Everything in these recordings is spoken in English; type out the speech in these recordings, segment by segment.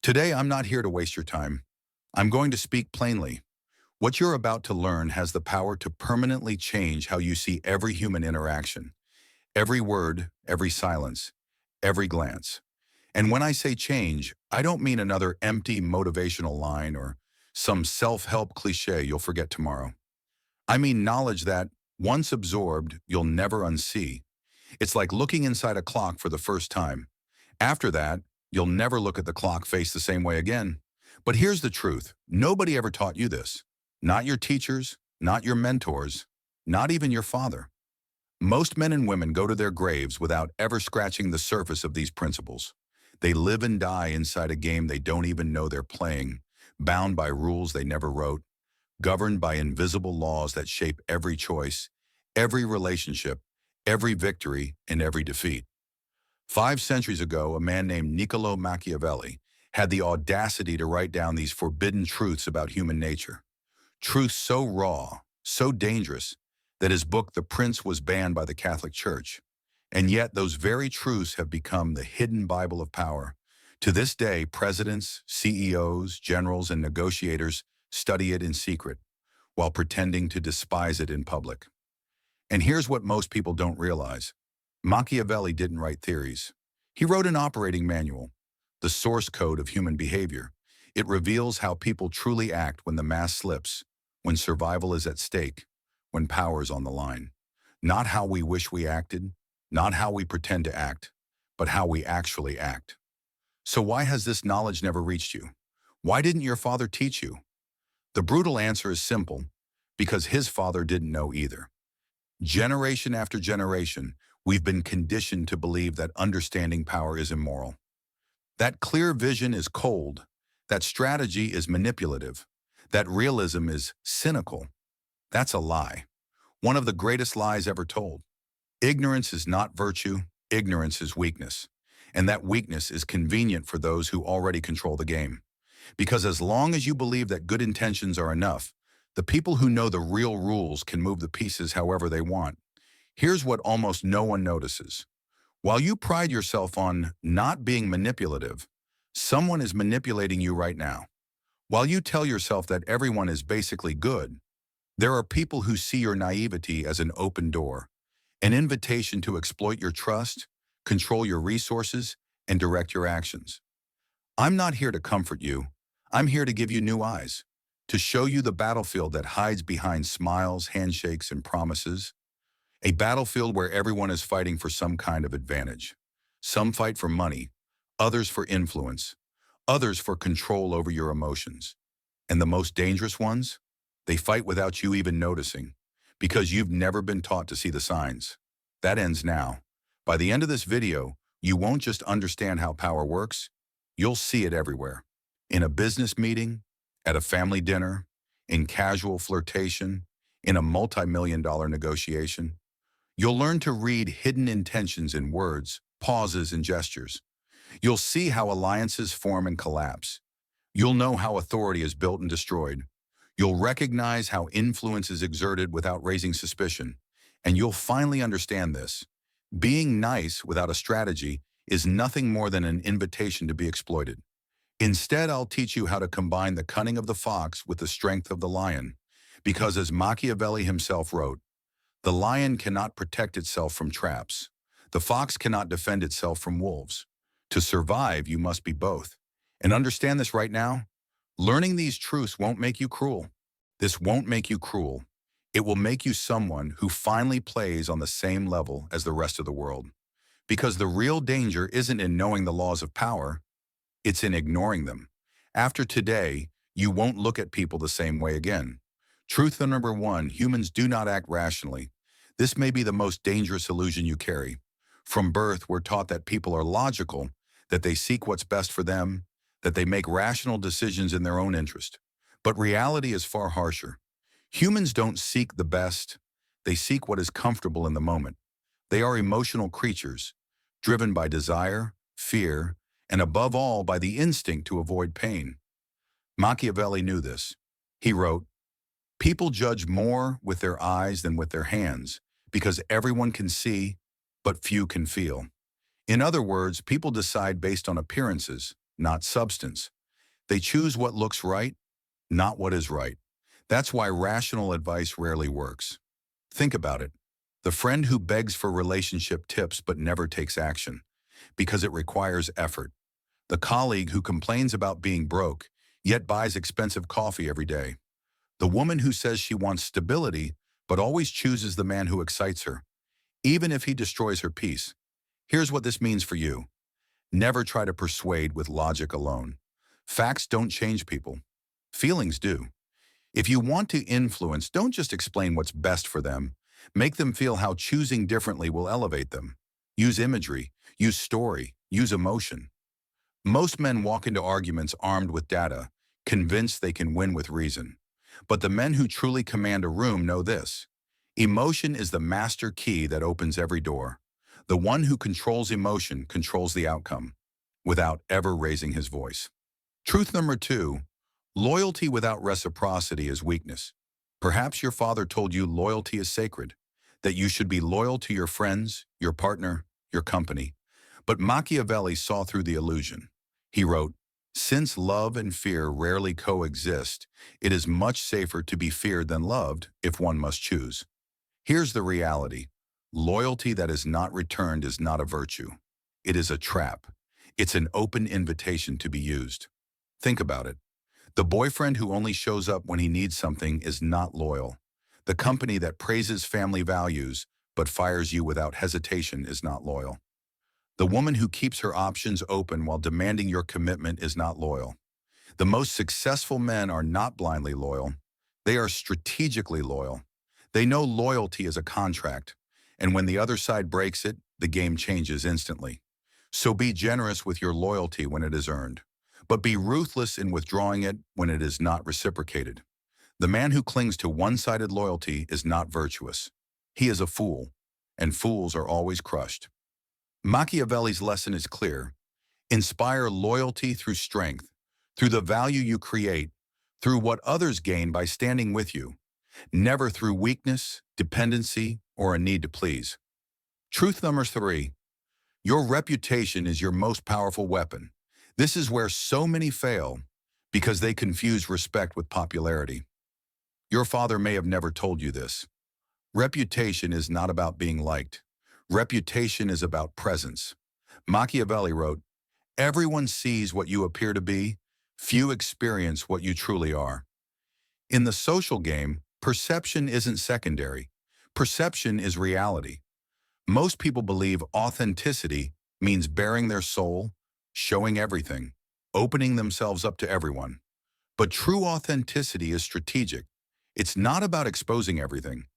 Today, I'm not here to waste your time. I'm going to speak plainly. What you're about to learn has the power to permanently change how you see every human interaction, every word, every silence, every glance. And when I say change, I don't mean another empty motivational line or some self-help cliche you'll forget tomorrow. I mean knowledge that, once absorbed, you'll never unsee. It's like looking inside a clock for the first time. After that, you'll never look at the clock face the same way again. But here's the truth. Nobody ever taught you this. Not your teachers, not your mentors, not even your father. Most men and women go to their graves without ever scratching the surface of these principles. They live and die inside a game they don't even know they're playing, bound by rules they never wrote, governed by invisible laws that shape every choice, every relationship, every victory, and every defeat. 5 centuries ago, a man named Niccolo Machiavelli had the audacity to write down these forbidden truths about human nature. Truths so raw, so dangerous, that his book, The Prince, was banned by the Catholic Church. And yet those very truths have become the hidden Bible of power. To this day, presidents, CEOs, generals, and negotiators study it in secret, while pretending to despise it in public. And here's what most people don't realize. Machiavelli didn't write theories. He wrote an operating manual, the source code of human behavior. It reveals how people truly act when the mask slips, when survival is at stake, when power is on the line. Not how we wish we acted, not how we pretend to act, but how we actually act. So why has this knowledge never reached you? Why didn't your father teach you? The brutal answer is simple, because his father didn't know either. Generation after generation, we've been conditioned to believe that understanding power is immoral. That clear vision is cold, that strategy is manipulative, that realism is cynical. That's a lie. One of the greatest lies ever told. Ignorance is not virtue, ignorance is weakness. And that weakness is convenient for those who already control the game. Because as long as you believe that good intentions are enough, the people who know the real rules can move the pieces however they want. Here's what almost no one notices. While you pride yourself on not being manipulative, someone is manipulating you right now. While you tell yourself that everyone is basically good, there are people who see your naivety as an open door, an invitation to exploit your trust, control your resources, and direct your actions. I'm not here to comfort you. I'm here to give you new eyes, to show you the battlefield that hides behind smiles, handshakes, and promises. A battlefield where everyone is fighting for some kind of advantage. Some fight for money, others for influence, others for control over your emotions. And the most dangerous ones? They fight without you even noticing, because you've never been taught to see the signs. That ends now. By the end of this video, you won't just understand how power works, you'll see it everywhere. In a business meeting, at a family dinner, in casual flirtation, in a multi-million-dollar negotiation. You'll learn to read hidden intentions in words, pauses, and gestures. You'll see how alliances form and collapse. You'll know how authority is built and destroyed. You'll recognize how influence is exerted without raising suspicion. And you'll finally understand this. Being nice without a strategy is nothing more than an invitation to be exploited. Instead, I'll teach you how to combine the cunning of the fox with the strength of the lion. Because as Machiavelli himself wrote, the lion cannot protect itself from traps. The fox cannot defend itself from wolves. To survive, you must be both. And understand this right now. Learning these truths won't make you cruel. This won't make you cruel. It will make you someone who finally plays on the same level as the rest of the world. Because the real danger isn't in knowing the laws of power, it's in ignoring them. After today, you won't look at people the same way again. Truth number one, humans do not act rationally. This may be the most dangerous illusion you carry. From birth, we're taught that people are logical, that they seek what's best for them, that they make rational decisions in their own interest. But reality is far harsher. Humans don't seek the best, they seek what is comfortable in the moment. They are emotional creatures, driven by desire, fear, and above all by the instinct to avoid pain. Machiavelli knew this. He wrote, "People judge more with their eyes than with their hands, because everyone can see, but few can feel." In other words, people decide based on appearances, not substance. They choose what looks right, not what is right. That's why rational advice rarely works. Think about it. The friend who begs for relationship tips but never takes action because it requires effort. The colleague who complains about being broke, yet buys expensive coffee every day. The woman who says she wants stability, but always chooses the man who excites her, even if he destroys her peace. Here's what this means for you. Never try to persuade with logic alone. Facts don't change people. Feelings do. If you want to influence, don't just explain what's best for them. Make them feel how choosing differently will elevate them. Use imagery, use story, use emotion. Most men walk into arguments armed with data, convinced they can win with reason. But the men who truly command a room know this. Emotion is the master key that opens every door. The one who controls emotion controls the outcome, without ever raising his voice. Truth number 2, loyalty without reciprocity is weakness. Perhaps your father told you loyalty is sacred, that you should be loyal to your friends, your partner, your company. But Machiavelli saw through the illusion. He wrote, "Since love and fear rarely coexist, it is much safer to be feared than loved if one must choose." Here's the reality. Loyalty that is not returned is not a virtue. It is a trap. It's an open invitation to be used. Think about it. The boyfriend who only shows up when he needs something is not loyal. The company that praises family values but fires you without hesitation is not loyal. The woman who keeps her options open while demanding your commitment is not loyal. The most successful men are not blindly loyal. They are strategically loyal. They know loyalty is a contract, and when the other side breaks it, the game changes instantly. So be generous with your loyalty when it is earned, but be ruthless in withdrawing it when it is not reciprocated. The man who clings to one-sided loyalty is not virtuous. He is a fool, and fools are always crushed. Machiavelli's lesson is clear. Inspire loyalty through strength, through the value you create, through what others gain by standing with you, never through weakness, dependency, or a need to please. Truth number 3, your reputation is your most powerful weapon. This is where so many fail because they confuse respect with popularity. Your father may have never told you this. Reputation is not about being liked. Reputation is about presence. Machiavelli wrote, "Everyone sees what you appear to be, few experience what you truly are." In the social game, perception isn't secondary. Perception is reality. Most people believe authenticity means bearing their soul, showing everything, opening themselves up to everyone. But true authenticity is strategic. It's not about exposing everything.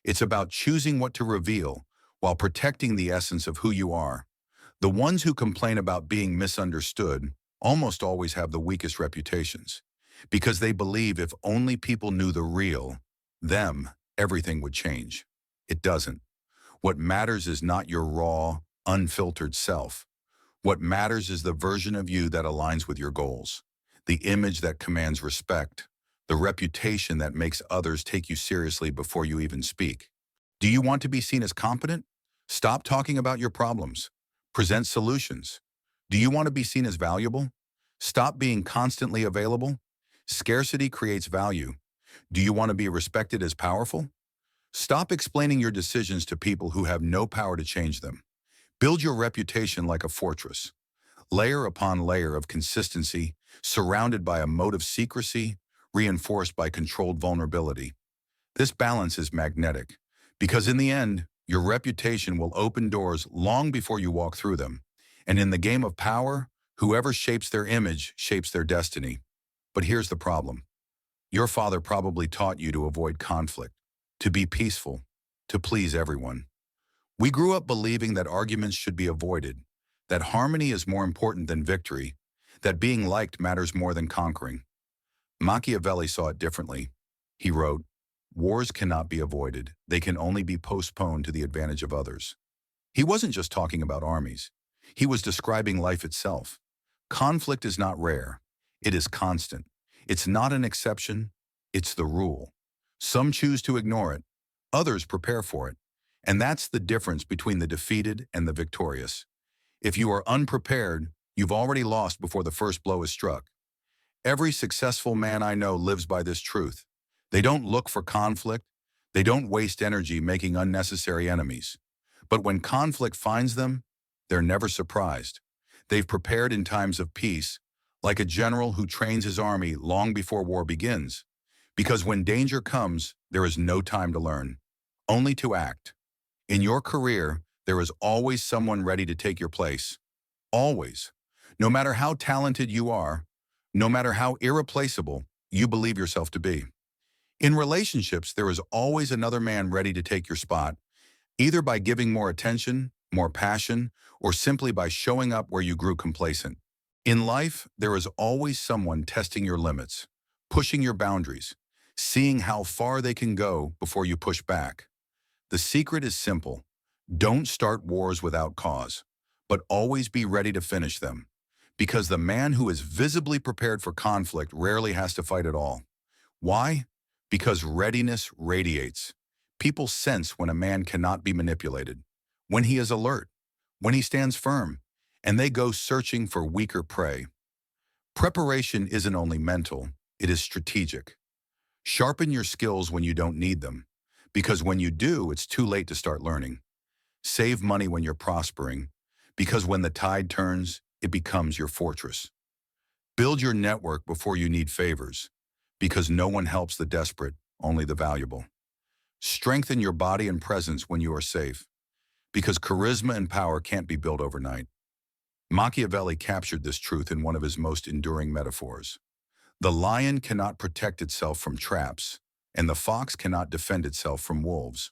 It's about choosing what to reveal while protecting the essence of who you are. The ones who complain about being misunderstood almost always have the weakest reputations because they believe if only people knew the real, them, everything would change. It doesn't. What matters is not your raw, unfiltered self. What matters is the version of you that aligns with your goals, the image that commands respect, the reputation that makes others take you seriously before you even speak. Do you want to be seen as competent? Stop talking about your problems. Present solutions. Do you want to be seen as valuable? Stop being constantly available. Scarcity creates value. Do you want to be respected as powerful? Stop explaining your decisions to people who have no power to change them. Build your reputation like a fortress. Layer upon layer of consistency, surrounded by a moat of secrecy, reinforced by controlled vulnerability. This balance is magnetic, because in the end, your reputation will open doors long before you walk through them. And in the game of power, whoever shapes their image shapes their destiny. But here's the problem. Your father probably taught you to avoid conflict, to be peaceful, to please everyone. We grew up believing that arguments should be avoided, that harmony is more important than victory, that being liked matters more than conquering. Machiavelli saw it differently. He wrote, "Wars cannot be avoided. They can only be postponed to the advantage of others." He wasn't just talking about armies. He was describing life itself. Conflict is not rare. It is constant. It's not an exception. It's the rule. Some choose to ignore it. Others prepare for it. And that's the difference between the defeated and the victorious. If you are unprepared, you've already lost before the first blow is struck. Every successful man I know lives by this truth. They don't look for conflict. They don't waste energy making unnecessary enemies. But when conflict finds them, they're never surprised. They've prepared in times of peace, like a general who trains his army long before war begins. Because when danger comes, there is no time to learn, only to act. In your career, there is always someone ready to take your place. Always. No matter how talented you are, no matter how irreplaceable you believe yourself to be. In relationships, there is always another man ready to take your spot, either by giving more attention, more passion, or simply by showing up where you grew complacent. In life, there is always someone testing your limits, pushing your boundaries, seeing how far they can go before you push back. The secret is simple. Don't start wars without cause, but always be ready to finish them. Because the man who is visibly prepared for conflict rarely has to fight at all. Why? Because readiness radiates. People sense when a man cannot be manipulated, when he is alert, when he stands firm, and they go searching for weaker prey. Preparation isn't only mental, it is strategic. Sharpen your skills when you don't need them, because when you do, it's too late to start learning. Save money when you're prospering, because when the tide turns, it becomes your fortress. Build your network before you need favors, because no one helps the desperate, only the valuable. Strengthen your body and presence when you are safe, because charisma and power can't be built overnight. Machiavelli captured this truth in one of his most enduring metaphors. The lion cannot protect itself from traps, and the fox cannot defend itself from wolves.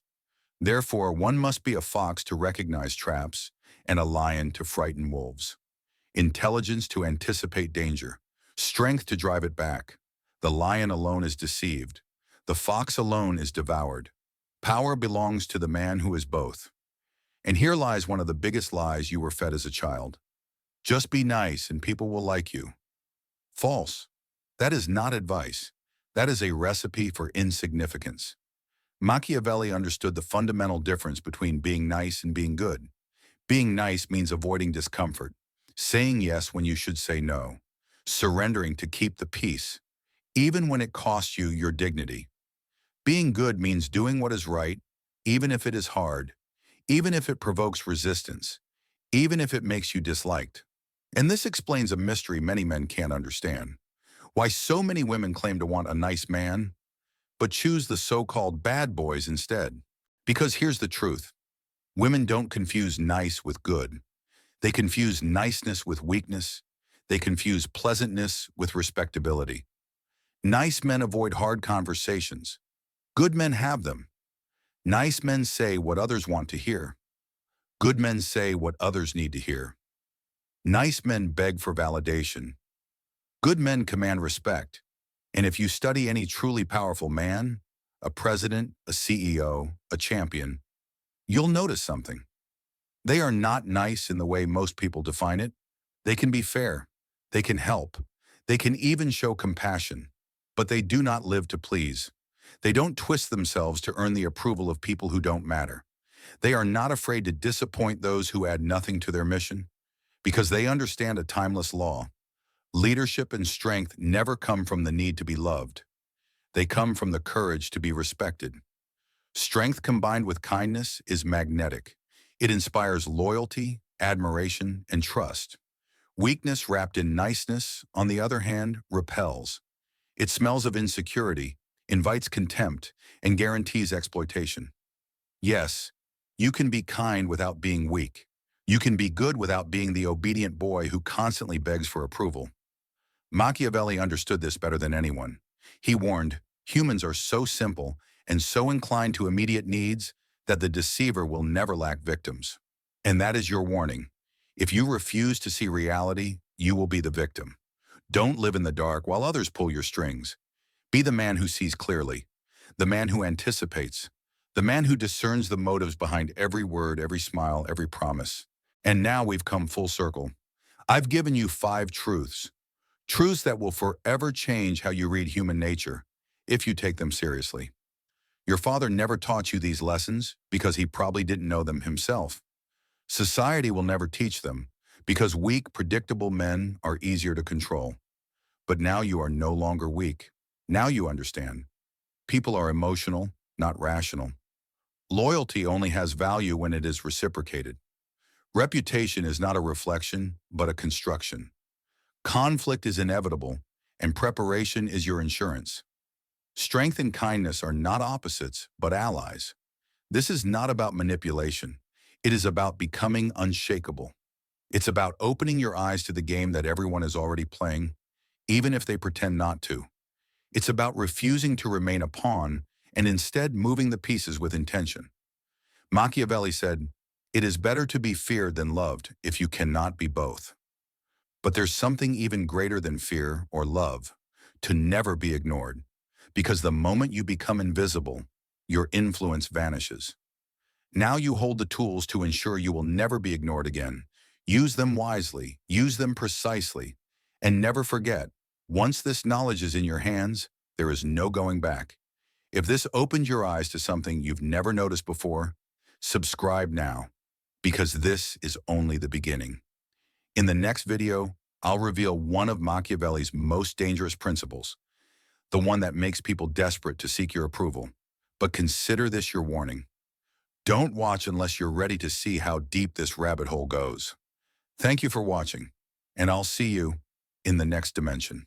Therefore, one must be a fox to recognize traps, and a lion to frighten wolves. Intelligence to anticipate danger, strength to drive it back. The lion alone is deceived. The fox alone is devoured. Power belongs to the man who is both. And here lies one of the biggest lies you were fed as a child. Just be nice and people will like you. False. That is not advice. That is a recipe for insignificance. Machiavelli understood the fundamental difference between being nice and being good. Being nice means avoiding discomfort, saying yes when you should say no, surrendering to keep the peace, even when it costs you your dignity. Being good means doing what is right, even if it is hard, even if it provokes resistance, even if it makes you disliked. And this explains a mystery many men can't understand. Why so many women claim to want a nice man, but choose the so-called bad boys instead. Because here's the truth. Women don't confuse nice with good. They confuse niceness with weakness. They confuse pleasantness with respectability. Nice men avoid hard conversations. Good men have them. Nice men say what others want to hear. Good men say what others need to hear. Nice men beg for validation. Good men command respect. And if you study any truly powerful man, a president, a CEO, a champion, you'll notice something. They are not nice in the way most people define it. They can be fair. They can help. They can even show compassion. But they do not live to please. They don't twist themselves to earn the approval of people who don't matter. They are not afraid to disappoint those who add nothing to their mission, because they understand a timeless law. Leadership and strength never come from the need to be loved. They come from the courage to be respected. Strength combined with kindness is magnetic. It inspires loyalty, admiration, and trust. Weakness wrapped in niceness, on the other hand, repels. It smells of insecurity, invites contempt, and guarantees exploitation. Yes, you can be kind without being weak. You can be good without being the obedient boy who constantly begs for approval. Machiavelli understood this better than anyone. He warned, humans are so simple and so inclined to immediate needs that the deceiver will never lack victims. And that is your warning. If you refuse to see reality, you will be the victim. Don't live in the dark while others pull your strings. Be the man who sees clearly, the man who anticipates, the man who discerns the motives behind every word, every smile, every promise. And now we've come full circle. I've given you 5 truths. Truths that will forever change how you read human nature, if you take them seriously. Your father never taught you these lessons because he probably didn't know them himself. Society will never teach them Because weak, predictable men are easier to control. But now you are no longer weak. Now you understand. People are emotional, not rational. Loyalty only has value when it is reciprocated. Reputation is not a reflection, but a construction. Conflict is inevitable, and preparation is your insurance. Strength and kindness are not opposites, but allies. This is not about manipulation. It is about becoming unshakable. It's about opening your eyes to the game that everyone is already playing, even if they pretend not to. It's about refusing to remain a pawn and instead moving the pieces with intention. Machiavelli said, "It is better to be feared than loved if you cannot be both." But there's something even greater than fear or love, to never be ignored. Because the moment you become invisible, your influence vanishes. Now you hold the tools to ensure you will never be ignored again. Use them wisely, use them precisely, and never forget, once this knowledge is in your hands, there is no going back. If this opened your eyes to something you've never noticed before, subscribe now, because this is only the beginning. In the next video, I'll reveal one of Machiavelli's most dangerous principles, the one that makes people desperate to seek your approval. But consider this your warning. Don't watch unless you're ready to see how deep this rabbit hole goes. Thank you for watching, and I'll see you in the next dimension.